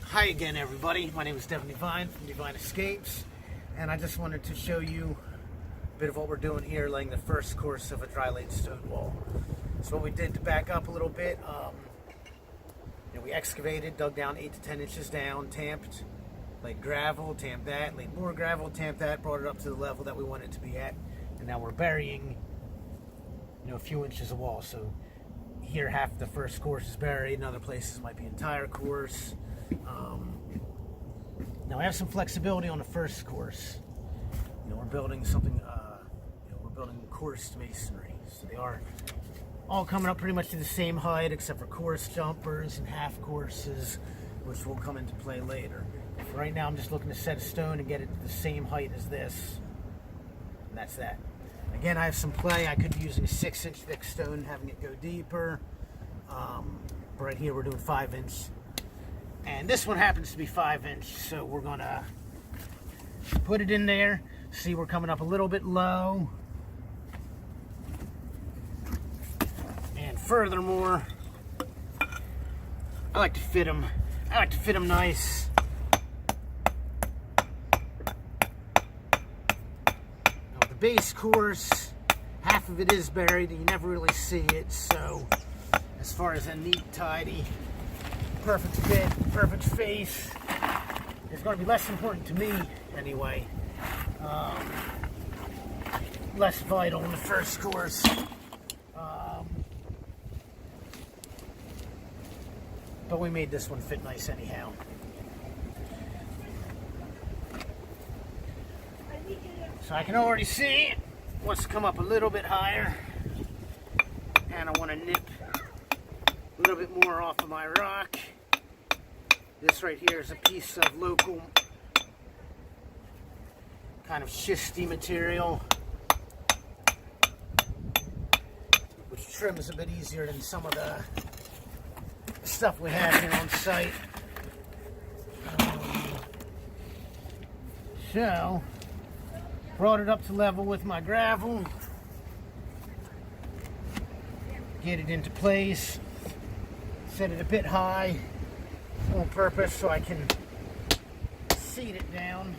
Hi again, everybody. My name is Devin Devine from Devine Escapes, and I just wanted to show you a bit of what we're doing here, laying the first course of a dry laid stone wall. So what we did to back up a little bit, we excavated, dug down 8 to 10 inches down, tamped, laid gravel, tamped that, laid more gravel, tamped that, brought it up to the level that we want it to be at, and now we're burying, a few inches of wall. So here half the first course is buried, in other places might be entire course. Now I have some flexibility on the first course. We're building something, we're building coursed masonry. So they are all coming up pretty much to the same height except for course jumpers and half courses, which will come into play later. For right now I'm just looking to set a stone and get it to the same height as this. And that's that. Again, I have some play. I could be using a 6-inch thick stone, having it go deeper. But right here we're doing 5-inch. And this one happens to be 5-inch, so we're gonna put it in there. See, we're coming up a little bit low. And furthermore, I like to fit them. I like to fit them nice. Now, the base course, half of it is buried, and you never really see it. So, as far as a neat, tidy, perfect fit, perfect face, it's going to be less important to me anyway. Less vital in the first course. But we made this one fit nice anyhow. So I can already see it wants to come up a little bit higher. And I want to nip a little bit more off of my rock. This right here is a piece of local kind of schisty material, which trims a bit easier than some of the stuff we have here on site. So, brought it up to level with my gravel, get it into place, set it a bit high on purpose so I can seat it down.